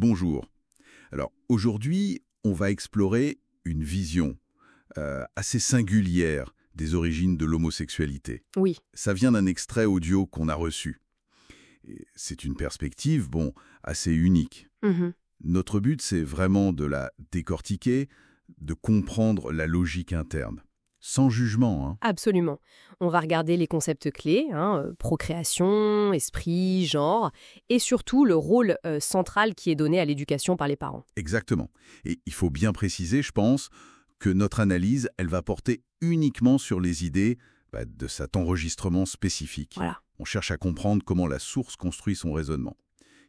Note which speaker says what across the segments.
Speaker 1: Bonjour. Alors aujourd'hui, on va explorer une vision assez singulière des origines de l'homosexualité.
Speaker 2: Oui,
Speaker 1: Ça vient d'un extrait audio qu'on a reçu. Et c'est une perspective, assez unique.
Speaker 2: mhm,
Speaker 1: Notre but, c'est vraiment de la décortiquer, de comprendre la logique interne. Sans jugement, hein.
Speaker 2: absolument. On va regarder les concepts clés, procréation, esprit, genre, et surtout le rôle central qui est donné à l'éducation par les parents.
Speaker 1: Exactement. Et il faut bien préciser, je pense, que notre analyse, elle va porter uniquement sur les idées de cet enregistrement spécifique.
Speaker 2: Voilà.
Speaker 1: On cherche à comprendre comment la source construit son raisonnement,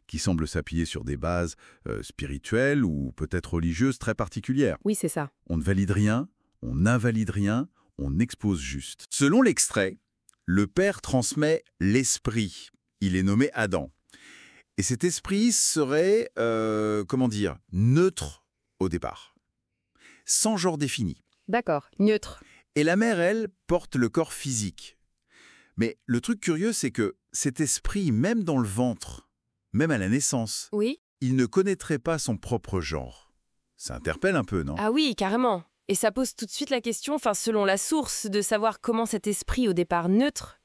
Speaker 1: qui semble s'appuyer sur des bases spirituelles ou peut-être religieuses très particulières.
Speaker 2: Oui, c'est ça.
Speaker 1: On ne valide rien, on n'invalide rien, on expose juste. Selon l'extrait, le Père transmet l'esprit. Il est nommé Adam. Et cet esprit serait, neutre au départ, sans genre défini.
Speaker 2: D'accord. Neutre.
Speaker 1: Et la mère, elle, porte le corps physique. Mais le truc curieux, c'est que cet esprit, même dans le ventre, même à la naissance,
Speaker 2: Oui.
Speaker 1: il ne connaîtrait pas son propre genre. Ça interpelle un peu, non?
Speaker 2: Ah oui, carrément. Et ça pose tout de suite la question, selon la source, de savoir comment cet esprit, au départ neutre,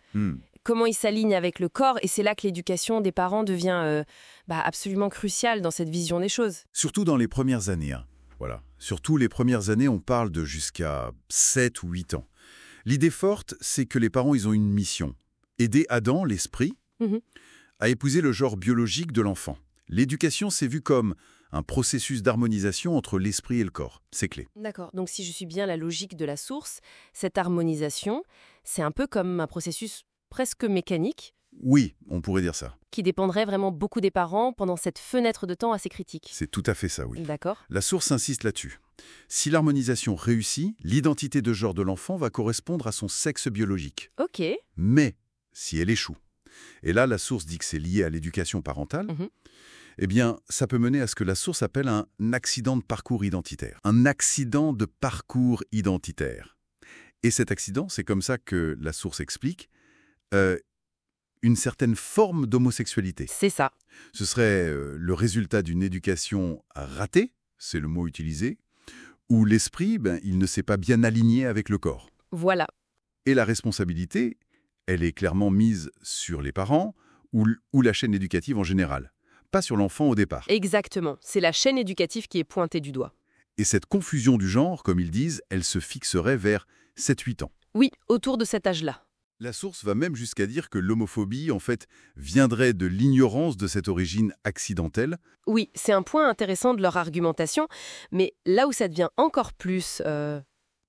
Speaker 2: comment il s'aligne avec le corps. Et c'est là que l'éducation des parents devient absolument cruciale dans cette vision des choses.
Speaker 1: Surtout dans les premières années. Voilà. Surtout les premières années, on parle de jusqu'à 7 ou 8 ans. L'idée forte, c'est que les parents, ils ont une mission. Aider Adam, l'esprit,
Speaker 2: Mhm.
Speaker 1: à épouser le genre biologique de l'enfant. L'éducation, c'est vu comme un processus d'harmonisation entre l'esprit et le corps. C'est clé.
Speaker 2: D'accord. Donc si je suis bien la logique de la source, cette harmonisation, c'est un peu comme un processus presque mécanique
Speaker 1: Oui, on pourrait dire ça.
Speaker 2: qui dépendrait vraiment beaucoup des parents pendant cette fenêtre de temps assez critique.
Speaker 1: C'est tout à fait ça, oui.
Speaker 2: D'accord.
Speaker 1: La source insiste là-dessus. Si l'harmonisation réussit, l'identité de genre de l'enfant va correspondre à son sexe biologique.
Speaker 2: Ok.
Speaker 1: Mais si elle échoue, et là la source dit que c'est lié à l'éducation parentale,
Speaker 2: Mhm.
Speaker 1: eh bien ça peut mener à ce que la source appelle un accident de parcours identitaire. Un accident de parcours identitaire. Et cet accident, c'est comme ça que la source explique, une certaine forme d'homosexualité.
Speaker 2: C'est ça.
Speaker 1: Ce serait le résultat d'une éducation ratée, c'est le mot utilisé, où l'esprit, il ne s'est pas bien aligné avec le corps.
Speaker 2: Voilà.
Speaker 1: Et la responsabilité, elle est clairement mise sur les parents ou la chaîne éducative en général, pas sur l'enfant au départ.
Speaker 2: Exactement. C'est la chaîne éducative qui est pointée du doigt.
Speaker 1: Et cette confusion du genre, comme ils disent, elle se fixerait vers 7-8 ans.
Speaker 2: Oui, autour de cet âge-là.
Speaker 1: La source va même jusqu'à dire que l'homophobie, en fait, viendrait de l'ignorance de cette origine accidentelle.
Speaker 2: Oui, c'est un point intéressant de leur argumentation, mais là où ça devient encore plus,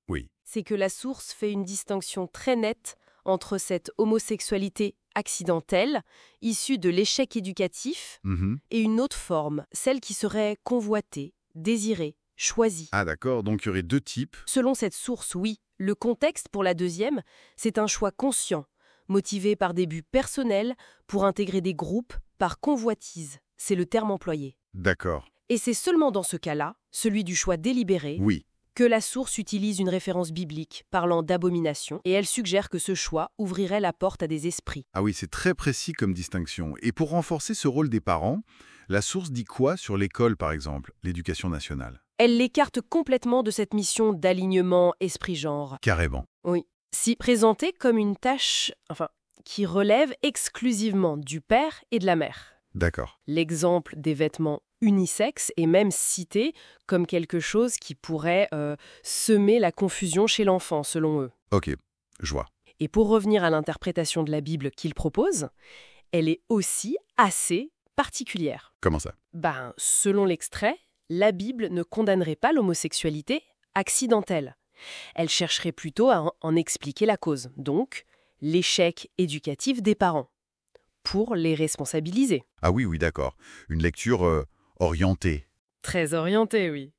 Speaker 1: Oui.
Speaker 2: c'est que la source fait une distinction très nette entre cette homosexualité accidentelle, issue de l'échec éducatif,
Speaker 1: Mhm.
Speaker 2: et une autre forme, celle qui serait convoitée, désirée, choisie.
Speaker 1: Ah d'accord, donc il y aurait deux types.
Speaker 2: Selon cette source, oui, le contexte pour la deuxième, c'est un choix conscient, motivé par des buts personnels pour intégrer des groupes par convoitise. C'est le terme employé.
Speaker 1: D'accord.
Speaker 2: Et c'est seulement dans ce cas-là, celui du choix délibéré,
Speaker 1: Oui.
Speaker 2: que la source utilise une référence biblique parlant d'abomination, et elle suggère que ce choix ouvrirait la porte à des esprits.
Speaker 1: Ah oui, c'est très précis comme distinction. Et pour renforcer ce rôle des parents, la source dit quoi sur l'école, par exemple, l'éducation nationale?
Speaker 2: Elle l'écarte complètement de cette mission d'alignement esprit-genre.
Speaker 1: Carrément.
Speaker 2: Oui. Si présentée comme une tâche, qui relève exclusivement du père et de la mère.
Speaker 1: D'accord.
Speaker 2: L'exemple des vêtements unisexes est même cité comme quelque chose qui pourrait semer la confusion chez l'enfant, selon eux.
Speaker 1: Ok, je vois.
Speaker 2: Et pour revenir à l'interprétation de la Bible qu'ils proposent, elle est aussi assez particulière.
Speaker 1: Comment ça?
Speaker 2: Selon l'extrait, la Bible ne condamnerait pas l'homosexualité accidentelle. Elle chercherait plutôt à en expliquer la cause, donc l'échec éducatif des parents, pour les responsabiliser.
Speaker 1: Ah oui, oui, d'accord. Une lecture orientée.
Speaker 2: Très orienté, oui.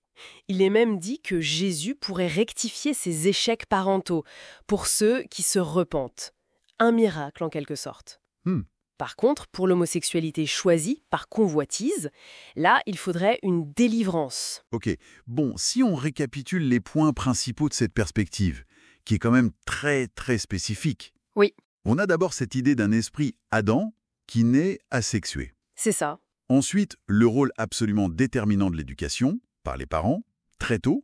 Speaker 2: Il est même dit que Jésus pourrait rectifier ses échecs parentaux pour ceux qui se repentent. Un miracle en quelque sorte.
Speaker 1: Hmm.
Speaker 2: Par contre, pour l'homosexualité choisie par convoitise, là, il faudrait une délivrance.
Speaker 1: Ok. Bon, si on récapitule les points principaux de cette perspective, qui est quand même très, très spécifique.
Speaker 2: Oui.
Speaker 1: On a d'abord cette idée d'un esprit Adam qui naît asexué.
Speaker 2: C'est ça.
Speaker 1: Ensuite, le rôle absolument déterminant de l'éducation, par les parents, très tôt,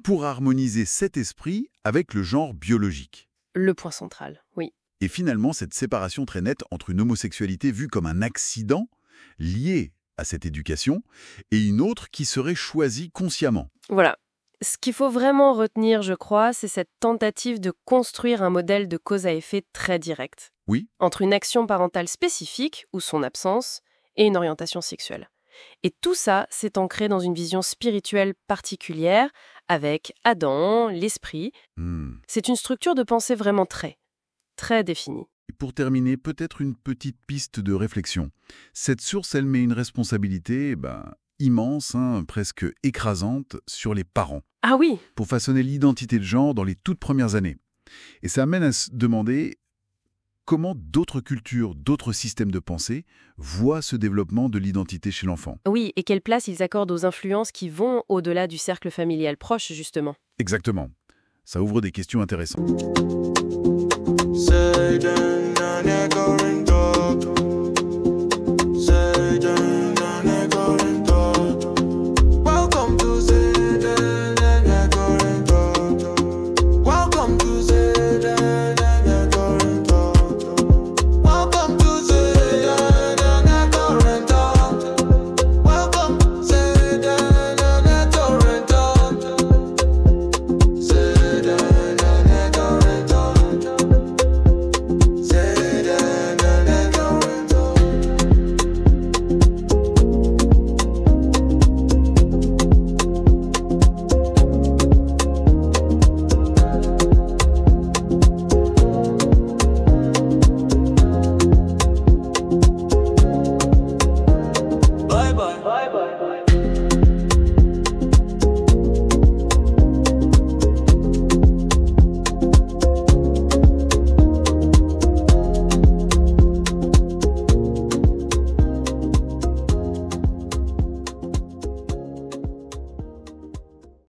Speaker 1: pour harmoniser cet esprit avec le genre biologique.
Speaker 2: Le point central, oui.
Speaker 1: Et finalement, cette séparation très nette entre une homosexualité vue comme un accident lié à cette éducation et une autre qui serait choisie consciemment.
Speaker 2: Voilà. Ce qu'il faut vraiment retenir, je crois, c'est cette tentative de construire un modèle de cause à effet très direct.
Speaker 1: Oui,
Speaker 2: Entre une action parentale spécifique, ou son absence, et une orientation sexuelle. Et tout ça, c'est ancré dans une vision spirituelle particulière, avec Adam, l'esprit. C'est une structure de pensée vraiment très définie.
Speaker 1: Et pour terminer, peut-être une petite piste de réflexion. Cette source, elle met une responsabilité immense, presque écrasante, sur les parents,
Speaker 2: Ah oui,
Speaker 1: pour façonner l'identité de genre dans les toutes premières années. Et ça amène à se demander comment d'autres cultures, d'autres systèmes de pensée voient ce développement de l'identité chez l'enfant.
Speaker 2: oui, et quelle place ils accordent aux influences qui vont au-delà du cercle familial proche, justement.
Speaker 1: Exactement. Ça ouvre des questions intéressantes.
Speaker 3: Say then, and you're going